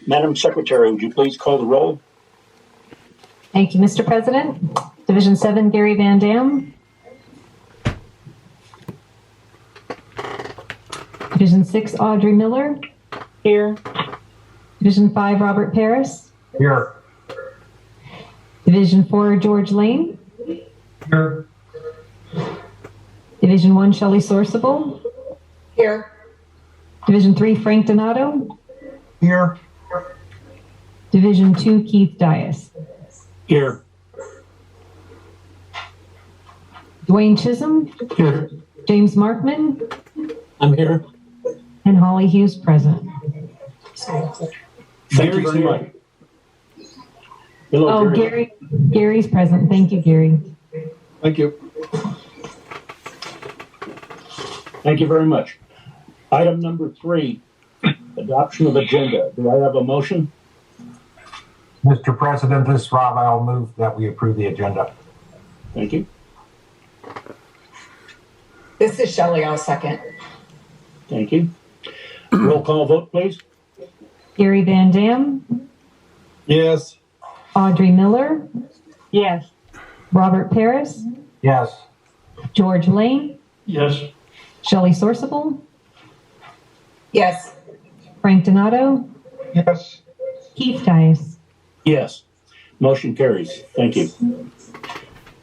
Madam Secretary, would you please call the roll? Thank you, Mr. President. Division 7, Gary Van Dam. Division 6, Audrey Miller. Here. Division 5, Robert Paris. Here. Division 4, George Lane. Here. Division 1, Shelley Sourceable. Here. Division 3, Frank Donato. Here. Division 2, Keith Dias. Here. Dwayne Chisholm. Here. James Markman. I'm here. And Holly Hughes present. Thank you very much. Hello, Oh, Gary's present. Thank you, Gary. Thank you. Thank you very much. Item number 3, adoption of agenda. Do I have a motion? Mr. President, this is Rob. I'll move that we approve the agenda. Thank you. This is Shelley. I'll second. Thank you. Roll call vote, please. Gary Van Dam. Yes. Audrey Miller. Yes. Robert Paris. Yes. George Lane. Yes. Shelley Sourceable. Yes. Frank Donato. Yes. Keith Dias. Yes. Motion carries. Thank you.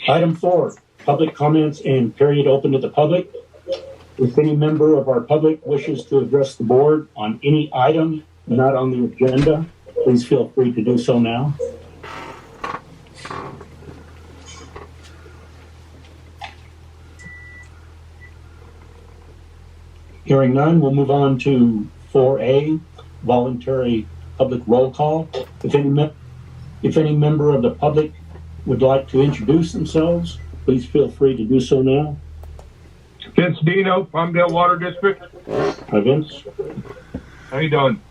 Item 4, public comments and period open to the public. If any member of our public wishes to address the board on any item not on the agenda, please feel free to do so now. Hearing none, we'll move on to 4A, voluntary public roll call. If any member of the public would like to introduce themselves, please feel free to do so now. Vince Dino, Palmdale Water District. Hi, Vince. How you doing?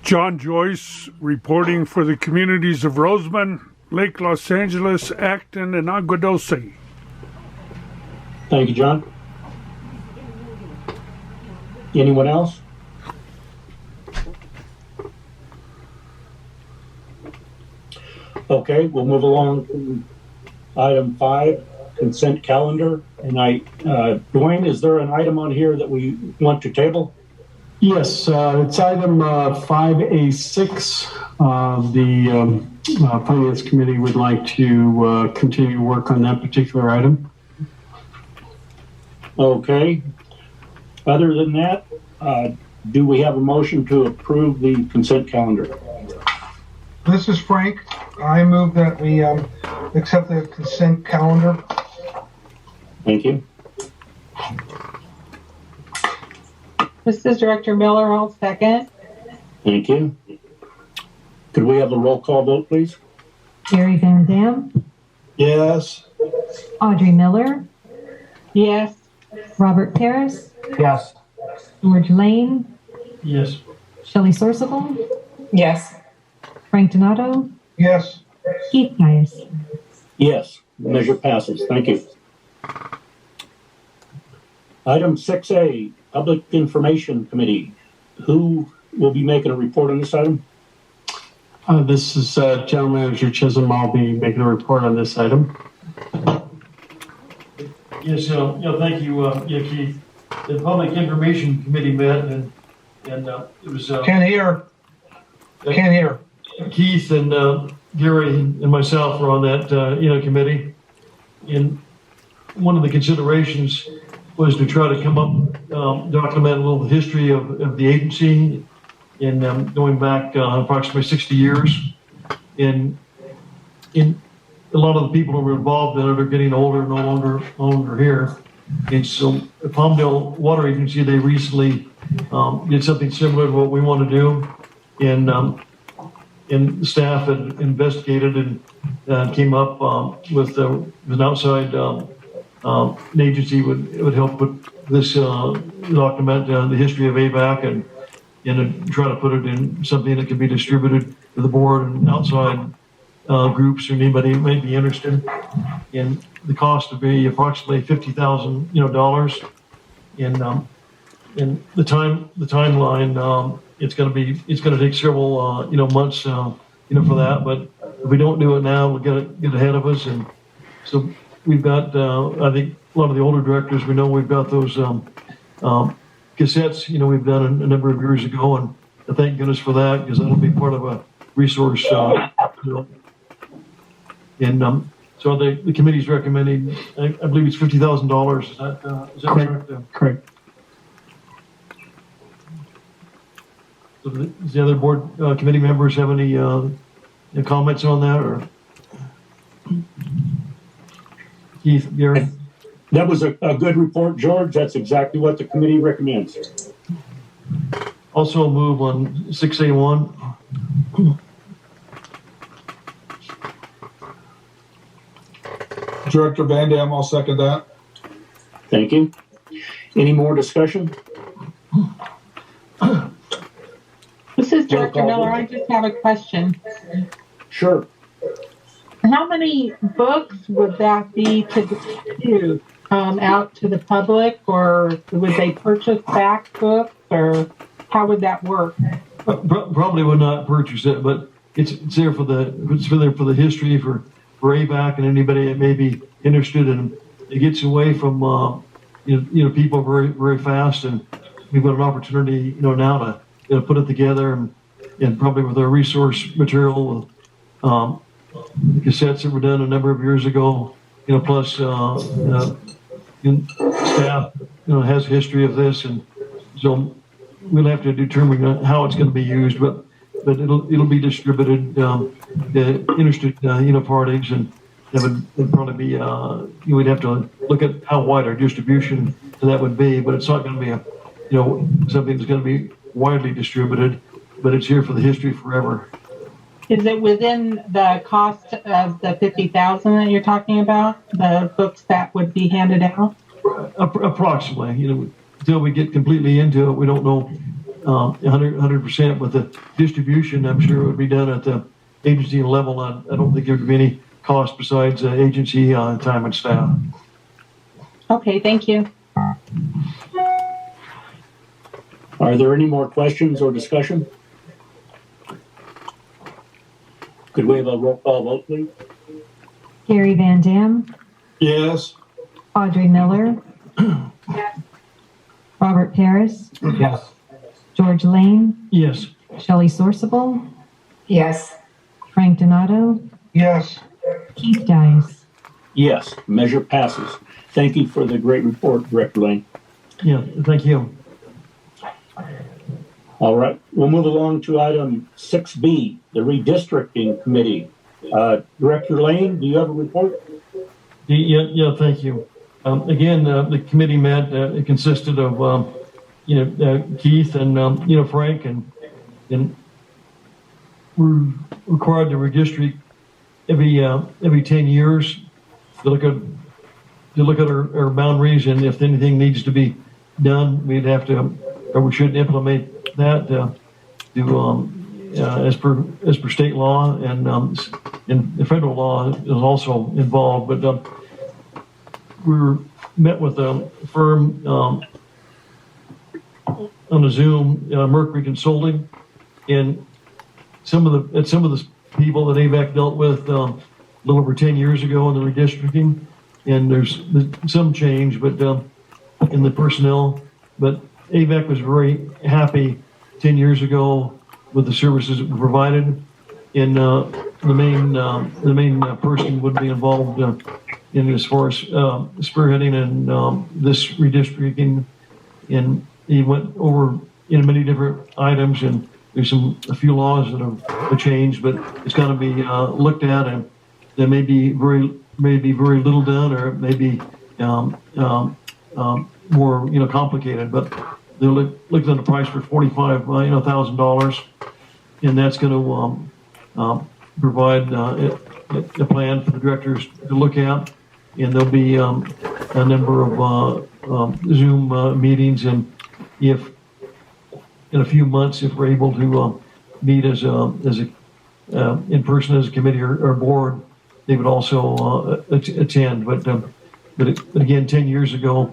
John Joyce reporting for the communities of Roseman, Lake Los Angeles, Acton, and Agua Dulce. Thank you, John. Anyone else? Okay, we'll move along to item 5, consent calendar. And Dwayne, is there an item on here that we want to table? Yes, it's item 5A6. The Finance Committee would like to continue to work on that particular item. Okay. Other than that, do we have a motion to approve the consent calendar? This is Frank. I move that we accept the consent calendar. Thank you. This is Director Miller. I'll second. Thank you. Could we have a roll call vote, please? Gary Van Dam. Yes. Audrey Miller. Yes. Robert Paris. Yes. George Lane. Yes. Shelley Sourceable. Yes. Frank Donato. Yes. Keith Dias. Yes, the measure passes. Thank you. Item 6A, Public Information Committee. Who will be making a report on this item? This is General Manager Chisholm. I'll be making a report on this item. Yes, thank you, Keith. The Public Information Committee met and it was Can't hear. Keith and Gary and myself were on that committee. And one of the considerations was to try to come up, document a little history of the agency and going back approximately 60 years. And in a lot of the people who were involved in it are getting older, no longer here. And so the Palmdale Water Agency, they recently did something similar to what we want to do. And the staff had investigated and came up with an outside an agency would help put this document the history of AVAC and try to put it in something that can be distributed to the board and outside groups or anybody who may be interested. And the cost would be approximately $50,000 dollars. And the timeline it's going to take several, months, for that. But if we don't do it now, we'll get ahead of us. And so we've got, I think a lot of the older directors, we know we've got those, cassettes, we've done a number of years ago. And thank goodness for that, because that'll be part of a resource. And so the committee's recommending, I believe it's $50,000. Is that correct? Correct. So does the other board committee members have any comments on that, or Keith, Gary? That was a good report, George. That's exactly what the committee recommends. Also move on 6A1. Director Van Dam, I'll second that. Thank you. Any more discussion? This is Director Miller. I just have a question. Sure. How many books would that be to distribute out to the public, or would they purchase back books, or how would that work? Probably would not purchase it, but it's there for the history for AVAC and anybody that may be interested. And it gets away from people very, very fast, and we've got an opportunity now to put it together, and probably with our resource material, the cassettes that were done a number of years ago, plus staff has a history of this, and so we'll have to determine how it's going to be used, but it'll be distributed to interested parties, and that would probably be we'd have to look at how wide our distribution that would be, but it's not going to be something that's going to be widely distributed, but it's here for the history forever. Is it within the cost of the $50,000 that you're talking about, the books that would be handed out? Approximately, until we get completely into it, we don't know 100%. But the distribution, I'm sure, would be done at the agency level. I don't think there would be any cost besides agency time and staff. Okay, thank you. Are there any more questions or discussion? Could we have a roll call vote, please? Gary Van Dam, Yes. Audrey Miller, Robert Paris, Yes. George Lane, Yes. Shelley Sourceable, Yes. Frank Donato, Yes. Keith Dias. Yes, measure passes. Thank you for the great report, Director Lane. Yeah, thank you. All right, we'll move along to item 6B, the redistricting committee. Director Lane, do you have a report? Yeah, thank you. Again, the committee met. It consisted of Keith and Frank, and we're required to redistrict every 10 years to look at our boundaries, and if anything needs to be done, we'd have to, or we should implement that as per state law, and the federal law is also involved. But we met with a firm on a Zoom, Mercury Consulting, and some of the people that AVAC dealt with a little over 10 years ago in the redistricting, and there's some change, but in the personnel. But AVAC was very happy 10 years ago with the services that were provided, and the main person would be involved in as far as spearheading and this redistricting, and he went over many different items, and there's a few laws that have changed, but it's got to be looked at, and there may be very little done, or it may be more complicated, but they're looking at the price for $45,000, and that's going to provide a plan for the directors to look at, and there'll be a number of Zoom meetings, and if in a few months, if we're able to meet as a in person as a committee or board, they would also attend. But again, 10 years ago,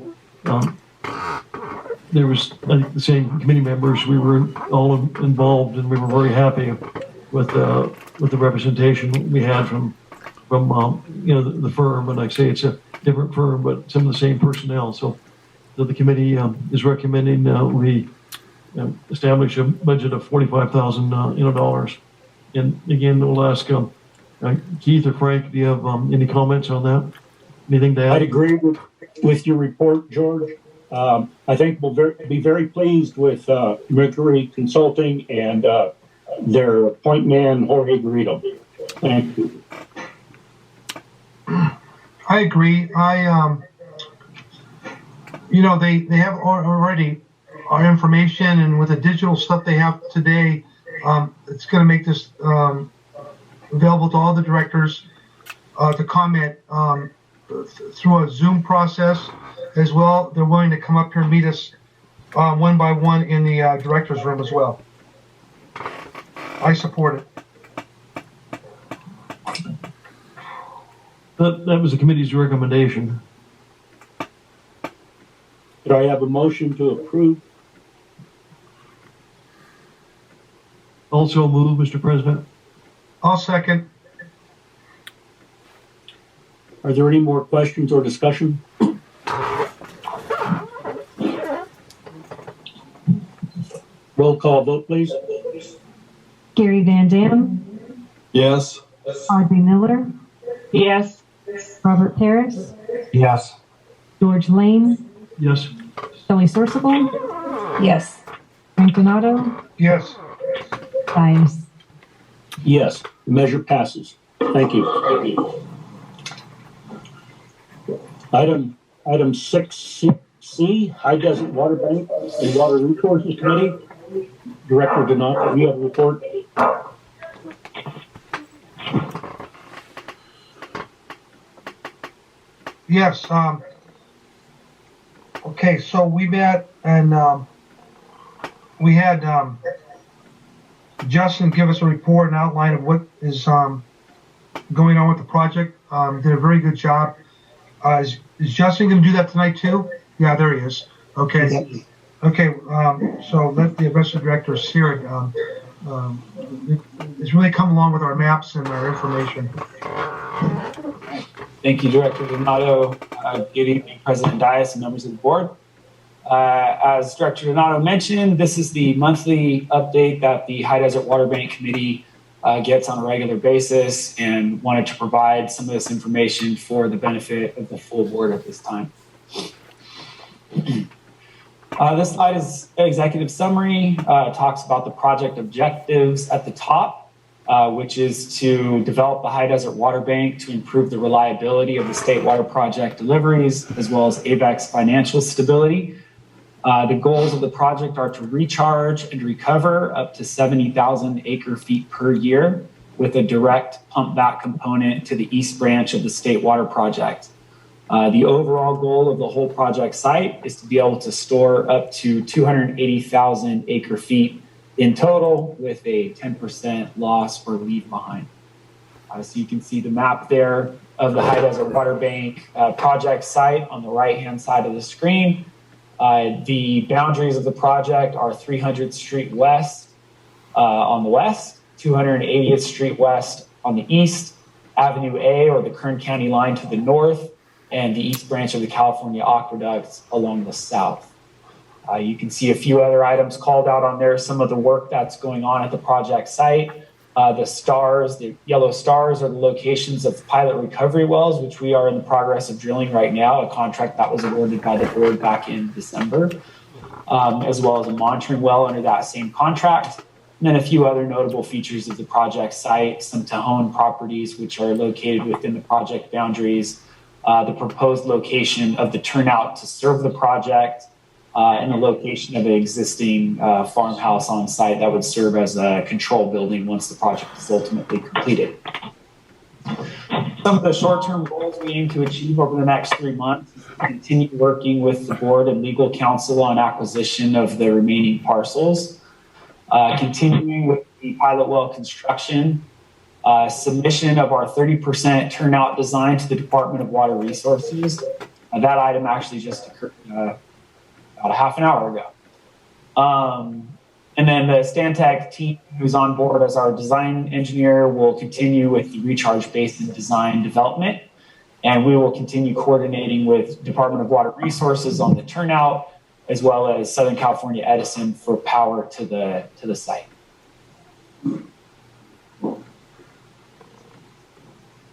there was, I think, the same committee members. We were all involved, and we were very happy with the representation we had from the firm. And like I say, it's a different firm, but some of the same personnel. So the committee is recommending we establish a budget of $45,000. And again, we'll ask Keith or Frank, do you have any comments on that? Anything to add? I'd agree with your report, George. I think we'll be very pleased with Mercury Consulting and their point man, Jorge Garrido. Thank you. I agree. They have already our information, and with the digital stuff they have today, it's going to make this available to all the directors to comment through a Zoom process as well. They're willing to come up here and meet us one by one in the director's room as well. I support it. That was the committee's recommendation. Do I have a motion to approve? Also move, Mr. President. I'll second. Are there any more questions or discussion? Roll call vote, please. Gary Van Dam, Yes. Audrey Miller, Yes. Robert Paris, Yes. George Lane, Yes. Shelley Sorsable, Yes. Frank Donato, Yes. Dias. Yes, the measure passes. Thank you. Item 6C, High Desert Water Bank and Water Resources Committee. Director Donato, you have a report? Yes. Okay, so we met and we had Justin give us a report and outline of what is going on with the project. Did a very good job. Is Justin going to do that tonight too? Yeah, there he is. Okay. Yes. Okay. So let the rest of the directors hear it. It's really come along with our maps and our information. Thank you, Director Donato. Good evening, President Dias and members of the board. As Director Donato mentioned, this is the monthly update that the High Desert Water Bank Committee gets on a regular basis, and wanted to provide some of this information for the benefit of the full board at this time. This slide is an executive summary. It talks about the project objectives at the top, which is to develop the High Desert Water Bank to improve the reliability of the state water project deliveries, as well as Avek's financial stability. The goals of the project are to recharge and recover up to 70,000 acre feet per year with a direct pump back component to the east branch of the state water project. The overall goal of the whole project site is to be able to store up to 280,000 acre feet in total with a 10% loss or leave behind. So you can see the map there of the High Desert Water Bank project site on the right-hand side of the screen. The boundaries of the project are 300th Street West on the west, 280th Street West on the east, Avenue A or the Kern County line to the north, and the east branch of the California Aqueducts along the south. You can see a few other items called out on there, some of the work that's going on at the project site. The stars, the yellow stars, are the locations of pilot recovery wells, which we are in the progress of drilling right now, a contract that was awarded by the board back in December, as well as a monitoring well under that same contract. And then a few other notable features of the project site, some Tajon properties, which are located within the project boundaries, the proposed location of the turnout to serve the project, and the location of an existing farmhouse on site that would serve as a control building once the project is ultimately completed. Some of the short-term goals we aim to achieve over the next 3 months is to continue working with the board and legal counsel on acquisition of the remaining parcels, continuing with the pilot well construction, submission of our 30% turnout design to the Department of Water Resources. That item actually just occurred about a half an hour ago. And then the Stantec team who's on board as our design engineer will continue with the recharge basin design development. And we will continue coordinating with Department of Water Resources on the turnout, as well as Southern California Edison for power to the site.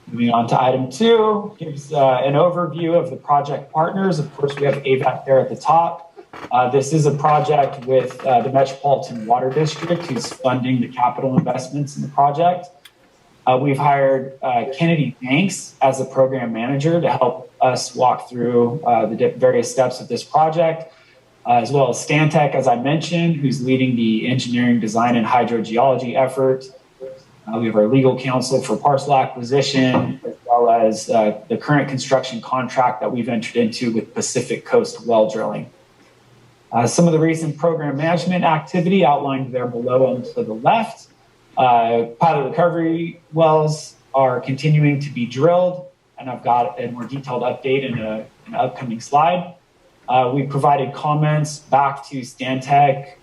Moving on to item 2, gives an overview of the project partners. Of course, we have AVEC there at the top. This is a project with the Metropolitan Water District, who's funding the capital investments in the project. We've hired Kennedy Banks as a program manager to help us walk through the various steps of this project, as well as Stantec, as I mentioned, who's leading the engineering, design, and hydrogeology effort. We have our legal counsel for parcel acquisition, as well as the current construction contract that we've entered into with Pacific Coast Well Drilling. Some of the recent program management activity outlined there below and to the left. Pilot recovery wells are continuing to be drilled, and I've got a more detailed update in an upcoming slide. We provided comments back to Stantec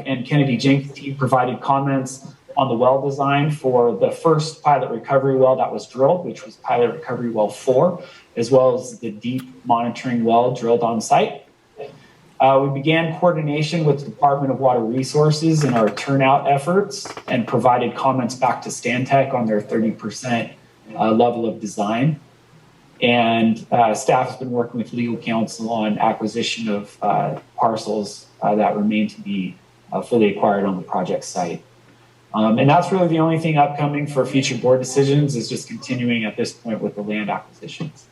and Kennedy Jenks team provided comments on the well design for the first pilot recovery well that was drilled, which was pilot recovery well 4, as well as the deep monitoring well drilled on site. We began coordination with the Department of Water Resources in our turnout efforts and provided comments back to Stantec on their 30% level of design. And staff has been working with legal counsel on acquisition of parcels that remain to be fully acquired on the project site. And that's really the only thing upcoming for future board decisions, is just continuing at this point with the land acquisitions.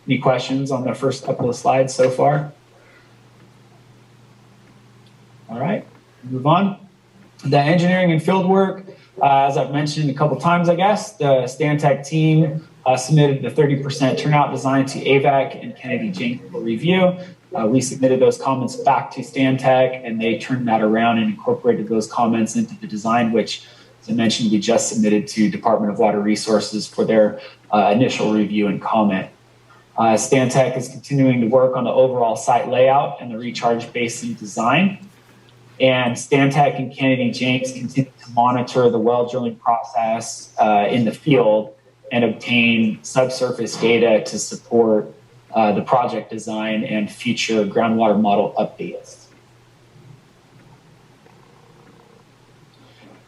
Any questions on the first couple of slides so far? All right, move on. The engineering and field work, as I've mentioned a couple times, I guess, the Stantec team submitted the 30% turnout design to AVEC and Kennedy Jenks for review. We submitted those comments back to Stantec, and they turned that around and incorporated those comments into the design, which, as I mentioned, we just submitted to Department of Water Resources for their initial review and comment. Stantec is continuing to work on the overall site layout and the recharge basin design. And Stantec and Kennedy Jenks continue to monitor the well drilling process in the field and obtain subsurface data to support the project design and future groundwater model updates.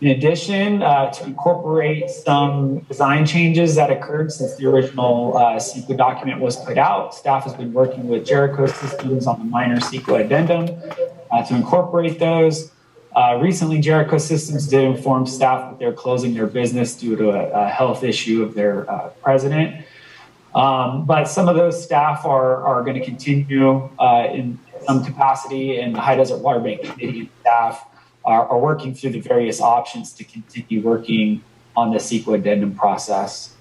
In addition, to incorporate some design changes that occurred since the original CEQA document was put out, staff has been working with Jericho Systems on the minor CEQA addendum to incorporate those. Recently, Jericho Systems did inform staff that they're closing their business due to a health issue of their president. But some of those staff are going to continue in some capacity, and the High Desert Water Bank Committee staff are working through the various options to continue working on the CEQA addendum process.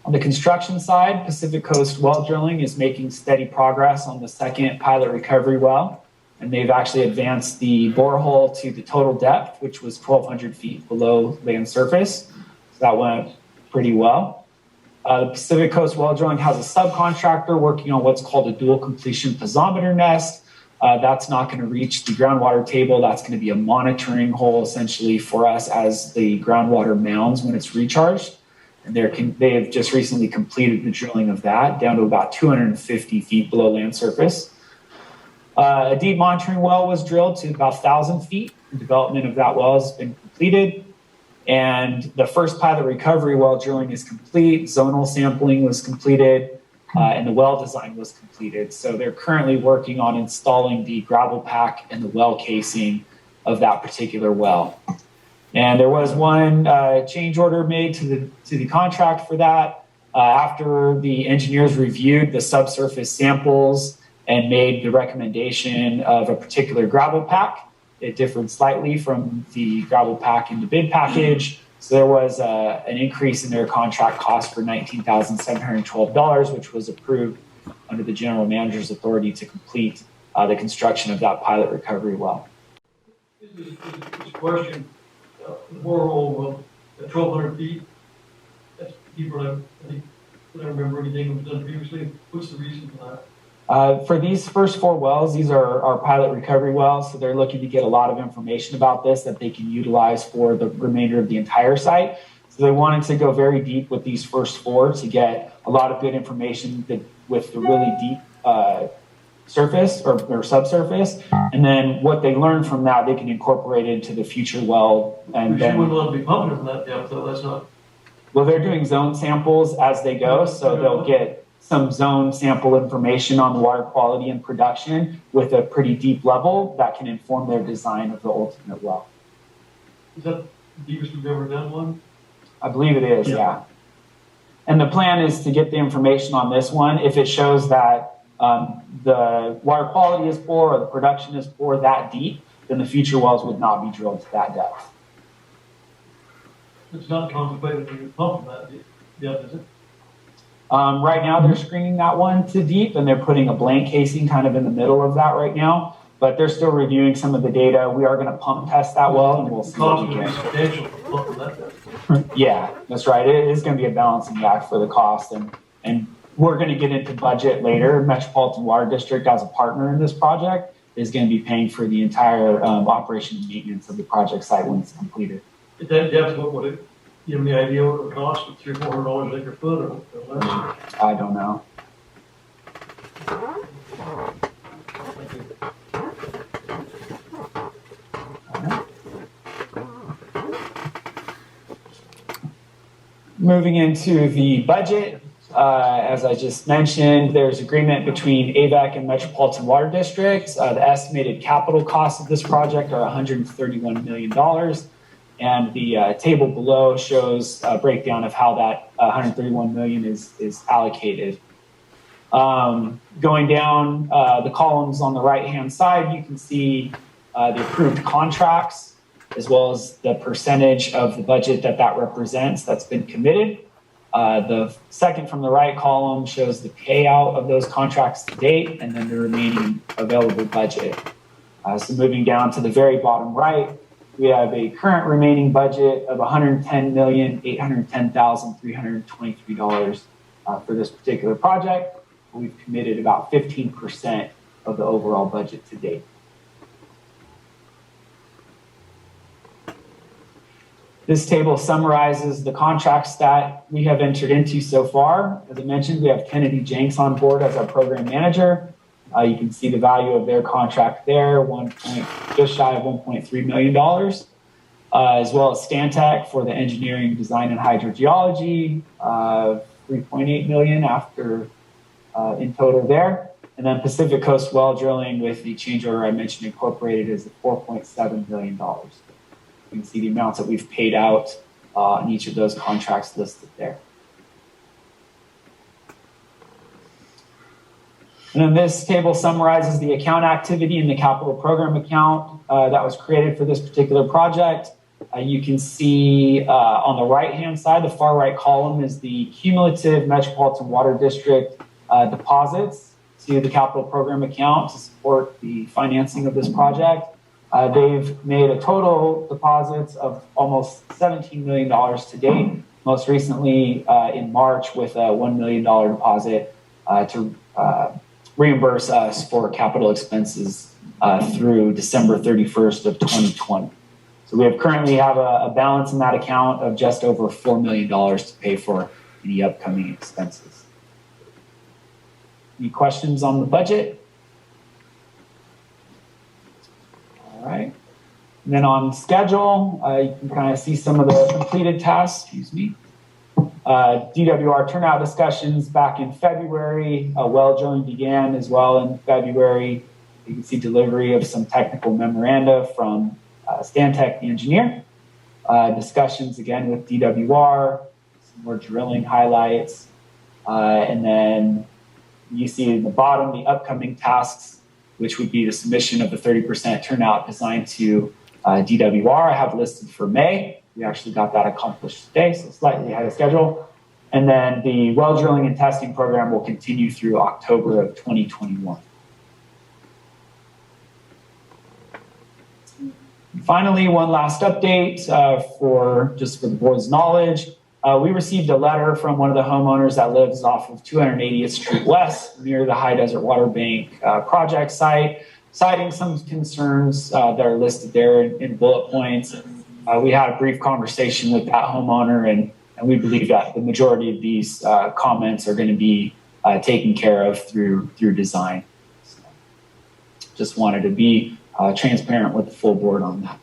On the construction side, Pacific Coast Well Drilling is making steady progress on the second pilot recovery well, and they've actually advanced the borehole to the total depth, which was 1,200 feet below land surface. So that went pretty well. The Pacific Coast Well Drilling has a subcontractor working on what's called a dual completion piezometer nest. That's not going to reach the groundwater table. That's going to be a monitoring hole essentially for us as the groundwater mounds when it's recharged. And they have just recently completed the drilling of that down to about 250 feet below land surface. A deep monitoring well was drilled to about 1,000 feet. The development of that well has been completed. And the first pilot recovery well drilling is complete. Zonal sampling was completed, and the well design was completed. So they're currently working on installing the gravel pack and the well casing of that particular well. And there was one change order made to the contract for that. After the engineers reviewed the subsurface samples and made the recommendation of a particular gravel pack, it differed slightly from the gravel pack in the bid package. So there was an increase in their contract cost for $19,712, which was approved under the general manager's authority to complete the construction of that pilot recovery well. This question, the borehole well, at 1,200 feet, that's deeper than I think I don't remember anything that was done previously. What's the reason for that? For these first 4 wells, these are our pilot recovery wells, so they're looking to get a lot of information about this that they can utilize for the remainder of the entire site. So they wanted to go very deep with these first 4 to get a lot of good information with the really deep surface or subsurface, and then what they learn from that they can incorporate into the future well. And You wouldn't let it be pumping from that depth, though. That's not. Well, they're doing zone samples as they go, so they'll get some zone sample information on water quality and production with a pretty deep level that can inform their design of the ultimate well. Is that the deepest we've ever done one? I believe it is, yeah. And the plan is to get the information on this one. If it shows that the water quality is poor or the production is poor that deep, then the future wells would not be drilled to that depth. It's not contemplated to pump from that depth, is it? Right now, they're screening that one to deep, and they're putting a blank casing kind of in the middle of that right now. But they're still reviewing some of the data. We are going to pump test that well, and we'll see what we get. Substantial to pump from that depth. Yeah, that's right. It is going to be a balancing act for the cost, and we're going to get into budget later. Metropolitan Water District, as a partner in this project, is going to be paying for the entire operation and maintenance of the project site when it's completed. At that depth, what would it? You have any idea what it would cost? $300-400 an acre foot or less? I don't know. Moving into the budget, as I just mentioned, there's agreement between AVEC and Metropolitan Water District. The estimated capital costs of this project are $131 million. And the table below shows a breakdown of how that 131 million is allocated. Going down the columns on the right-hand side, you can see the approved contracts, as well as the percentage of the budget that represents that's been committed. The second from the right column shows the payout of those contracts to date, and then the remaining available budget. So moving down to the very bottom right, we have a current remaining budget of $110,810,323 for this particular project. We've committed about 15% of the overall budget to date. This table summarizes the contracts that we have entered into so far. As I mentioned, we have Kennedy Jenks on board as our program manager. You can see the value of their contract there, just shy of $1.3 million, as well as Stantec for the engineering, design, and hydrogeology, $3.8 million after in total there. And then Pacific Coast Well Drilling with the change order I mentioned incorporated is $4.7 million. You can see the amounts that we've paid out on each of those contracts listed there. And then this table summarizes the account activity in the capital program account that was created for this particular project. You can see on the right-hand side, the far right column is the cumulative Metropolitan Water District deposits to the capital program account to support the financing of this project. They've made a total deposits of almost $17 million to date, most recently in March with a $1 million deposit to reimburse us for capital expenses through December 31st of 2020. So we currently have a balance in that account of just over $4 million to pay for any upcoming expenses. Any questions on the budget? All right. And then on schedule, you can kind of see some of the completed tasks, DWR turnout discussions back in February. Well drilling began as well in February. You can see delivery of some technical memoranda from Stantec, the engineer. Discussions again with DWR, some more drilling highlights. And then you see in the bottom the upcoming tasks, which would be the submission of the 30% turnout designed to DWR. I have listed for May. We actually got that accomplished today, so slightly ahead of schedule. And then the well drilling and testing program will continue through October of 2021. And finally, one last update for the board's knowledge. We received a letter from one of the homeowners that lives off of 280th Street West near the High Desert Water Bank project site, citing some concerns that are listed there in bullet points. We had a brief conversation with that homeowner, and we believe that the majority of these comments are going to be taken care of through design. So just wanted to be transparent with the full board on that.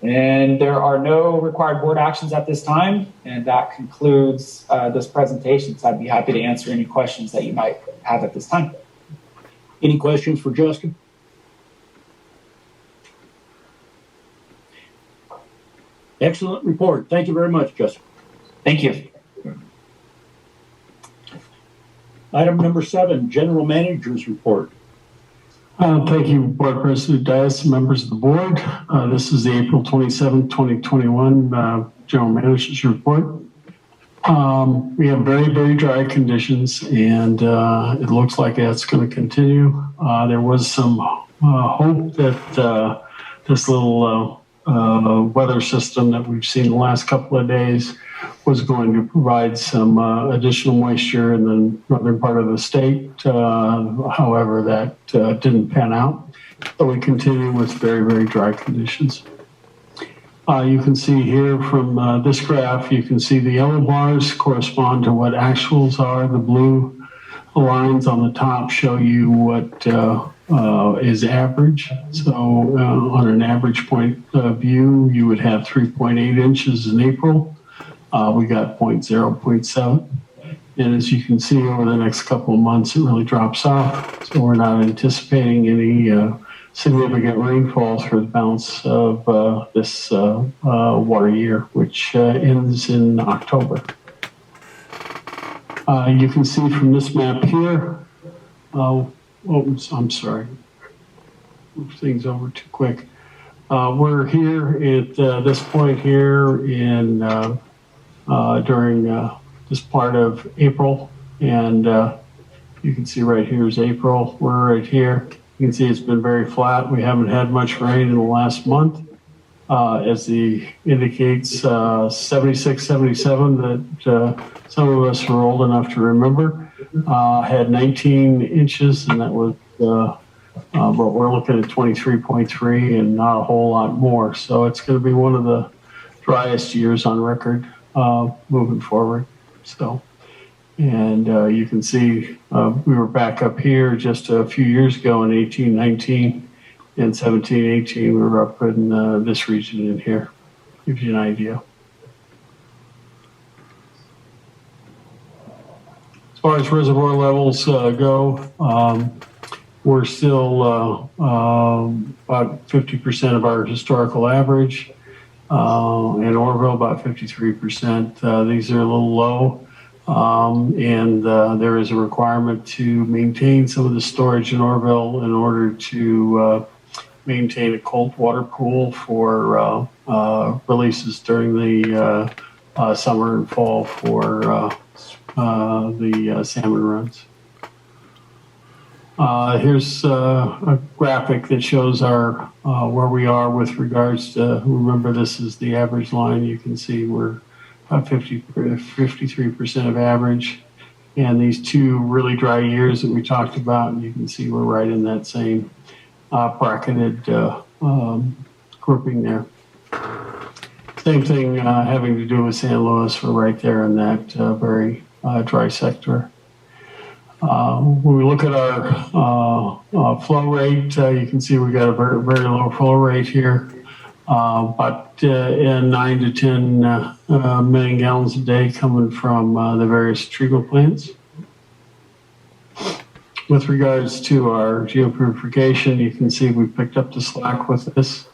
And there are no required board actions at this time, and that concludes this presentation. So I'd be happy to answer any questions that you might have at this time. Any questions for Justin? Excellent report. Thank you very much, Justin. Thank you. Item number 7, General Manager's Report. Thank you, Board President Dias, members of the board. This is the April 27, 2021 General Manager's Report. We have very, very dry conditions, and it looks like that's going to continue. There was some hope that this little weather system that we've seen the last couple of days was going to provide some additional moisture in the northern part of the state. However, that didn't pan out. So we continue with very, very dry conditions. You can see here from this graph, you can see the yellow bars correspond to what actuals are. The blue lines on the top show you what is average. So on an average point of view, you would have 3.8 inches in April. We got 0.7. And as you can see, over the next couple of months, it really drops off. So we're not anticipating any significant rainfall for the balance of this water year, which ends in October. You can see from this map here, I'm sorry, move things over too quick. We're here at this point here in during this part of April, and you can see right here is April. We're right here. You can see it's been very flat. We haven't had much rain in the last month. As the indicates 76, 77 that some of us were old enough to remember, had 19 inches, and that was, but we're looking at 23.3 and not a whole lot more. So it's going to be one of the driest years on record moving forward. So, and you can see we were back up here just a few years ago in 18, 19. In 17, 18, we were up in this region in here. Gives you an idea. As far as reservoir levels go, we're still about 50% of our historical average. In Orville, about 53%. These are a little low. And there is a requirement to maintain some of the storage in Orville in order to maintain a cold water pool for releases during the summer and fall for the salmon runs. Here's a graphic that shows our where we are with regards to, remember this is the average line. You can see we're 53% of average. And these two really dry years that we talked about, you can see we're right in that same bracketed grouping there. Same thing having to do with San Luis. We're right there in that very dry sector. When we look at our flow rate, you can see we got a very, very low flow rate here. About 9 to 10 million gallons a day coming from the various treatment plants. With regards to our geopurification, you can see we picked up the slack with this,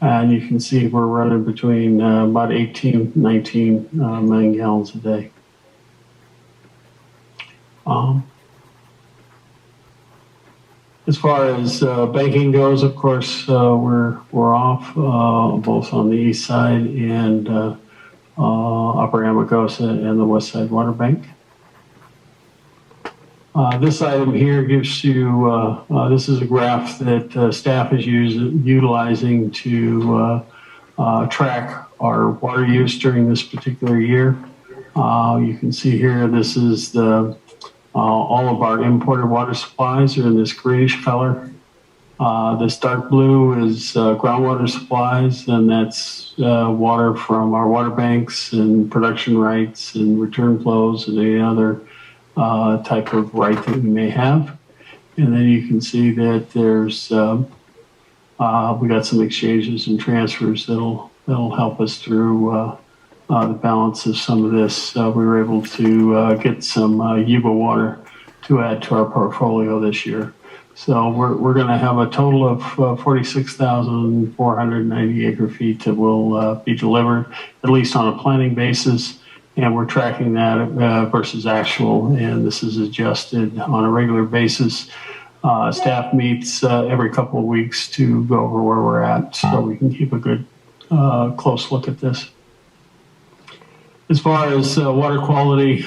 and you can see we're running between about 18, 19 million gallons a day. As far as banking goes, of course, we're off both on the east side and Upper Amargosa and the west side water bank. This item here gives you, this is a graph that staff is utilizing to track our water use during this particular year. You can see here, this is all of our imported water supplies are in this greenish color. This dark blue is groundwater supplies, and that's water from our water banks and production rights and return flows and any other type of right that we may have. And then you can see that there's we got some exchanges and transfers that'll help us through the balance of some of this. We were able to get some Yuba water to add to our portfolio this year. So we're going to have a total of 46,490 acre feet that will be delivered, at least on a planning basis. And we're tracking that versus actual, and this is adjusted on a regular basis. Staff meets every couple of weeks to go over where we're at so we can keep a good close look at this. As far as water quality,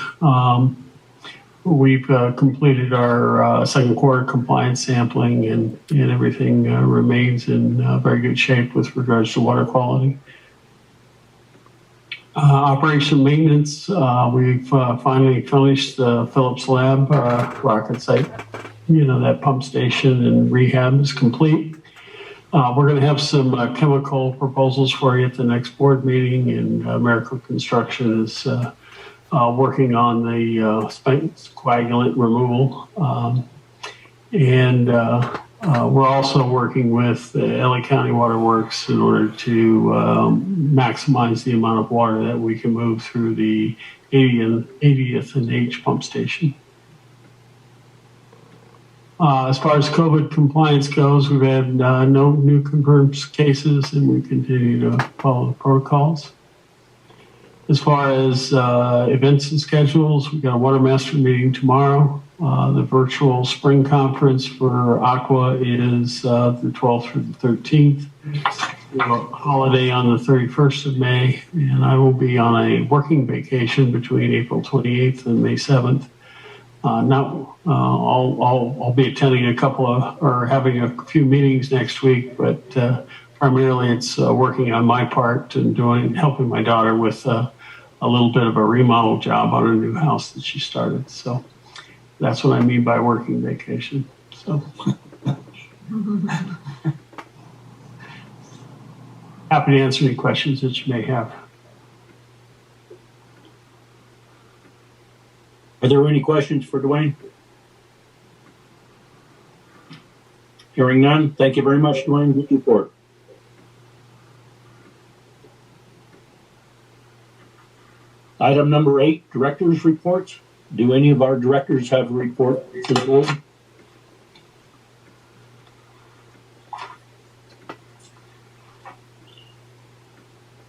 we've completed our second quarter compliance sampling, and everything remains in very good shape with regards to water quality. Operation maintenance, we've finally finished the Phillips Lab rocket site. That pump station and rehab is complete. We're going to have some chemical proposals for you at the next board meeting, and American Construction is working on the coagulant removal. We're also working with LA County Water Works in order to maximize the amount of water that we can move through the 80th and H pump station. As far as COVID compliance goes, we've had no new confirmed cases, and we continue to follow the protocols. As far as events and schedules, we've got a Water Master meeting tomorrow. The virtual spring conference for Aqua is the 12th through the 13th. We have a holiday on the 31st of May, and I will be on a working vacation between April 28th and May 7th. I'll be attending having a few meetings next week, but primarily it's working on my part and helping my daughter with a little bit of a remodel job on a new house that she started. So that's what I mean by working vacation. So happy to answer any questions that you may have. Are there any questions for Dwayne? Hearing none. Thank you very much, Dwayne. Good report. Item number 8, directors' reports. Do any of our directors have a report to the board?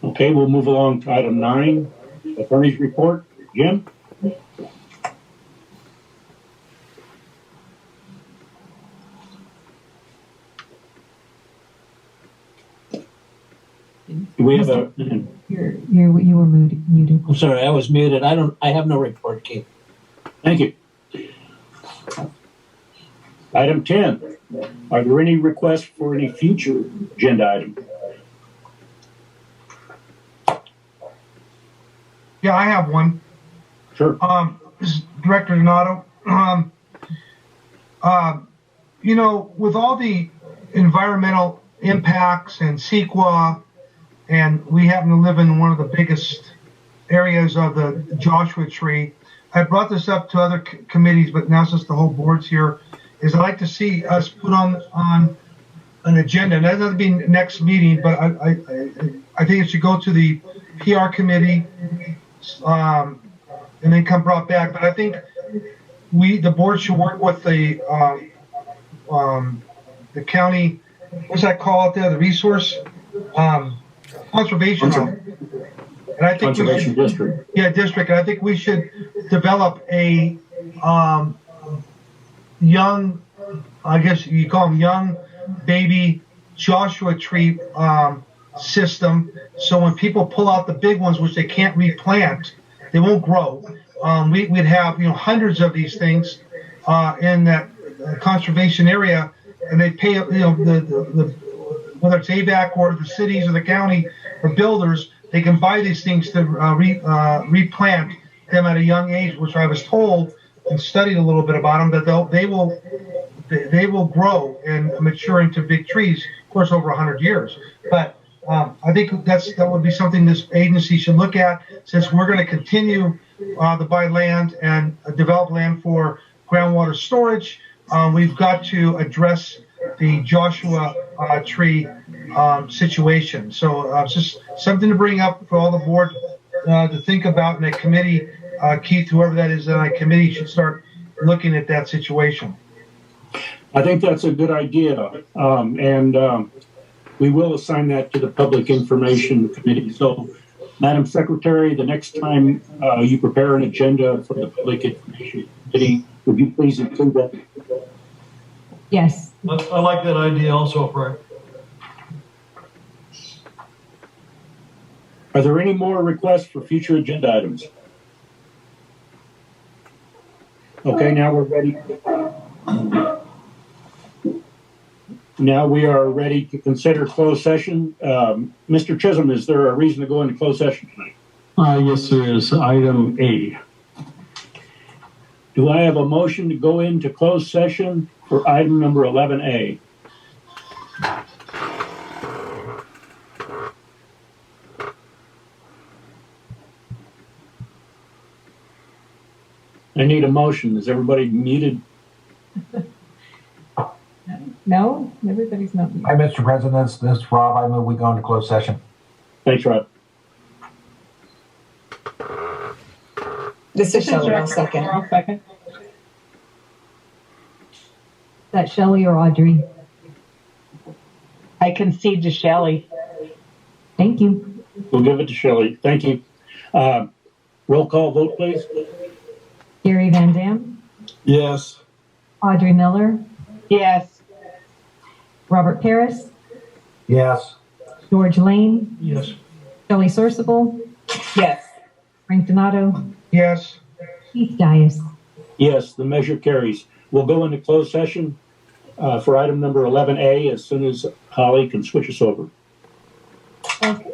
Okay, we'll move along to item 9, attorney's report. Jim? Do we have you were muted. I'm sorry, I was muted. I have no report, Keith. Thank you. Item 10, are there any requests for any future agenda items? Yeah, I have one. Sure. This is Director Donato. With all the environmental impacts and CEQA, and we happen to live in one of the biggest areas of the Joshua Tree. I brought this up to other committees, but now since the whole board's here, is I'd like to see us put on an agenda. And that doesn't be next meeting, but I think it should go to the PR committee and then come brought back. But I think the board should work with the county. What's that called there? The resource. Conservation. And I think Conservation District. Yeah, district. And I think we should develop a young, I guess you call them young baby Joshua Tree system. So when people pull out the big ones, which they can't replant, they won't grow. We'd have hundreds of these things in that conservation area, and they pay the whether it's AVAC or the cities or the county or builders, they can buy these things to replant them at a young age, which I was told and studied a little bit about them, that they will grow and mature into big trees, of course, over 100 years. But I think that would be something this agency should look at, since we're going to continue to buy land and develop land for groundwater storage. We've got to address the Joshua tree situation. So it's just something to bring up for all the board to think about in a committee. Keith, whoever that is on a committee, should start looking at that situation. I think that's a good idea. We will assign that to the Public Information Committee. So, Madam Secretary, the next time you prepare an agenda for the Public Information Committee, would you please include that? Yes. I like that idea also, Frank. Are there any more requests for future agenda items? Okay, now we're ready. Now we are ready to consider closed session. Mr. Chisholm, is there a reason to go into closed session tonight? Yes, there is. Item A. Do I have a motion to go into closed session for item number 11A? I need a motion. Is everybody muted? No, everybody's not. Hi, Mr. President. This is Rob. I move we go into closed session. Thanks, Rob. This is Shelley. I'll second. I'll second. Is that Shelley or Audrey? I concede to Shelley. Thank you. We'll give it to Shelley. Thank you. Roll call vote, please. Gary Van Dam, Yes. Audrey Miller, Yes. Robert Paris, Yes. George Lane, Yes. Shelley Sorsable, Yes. Frank Donato, Yes. Keith Dias. Yes, the measure carries. We'll go into closed session for item number 11A as soon as Holly can switch us over. Okay.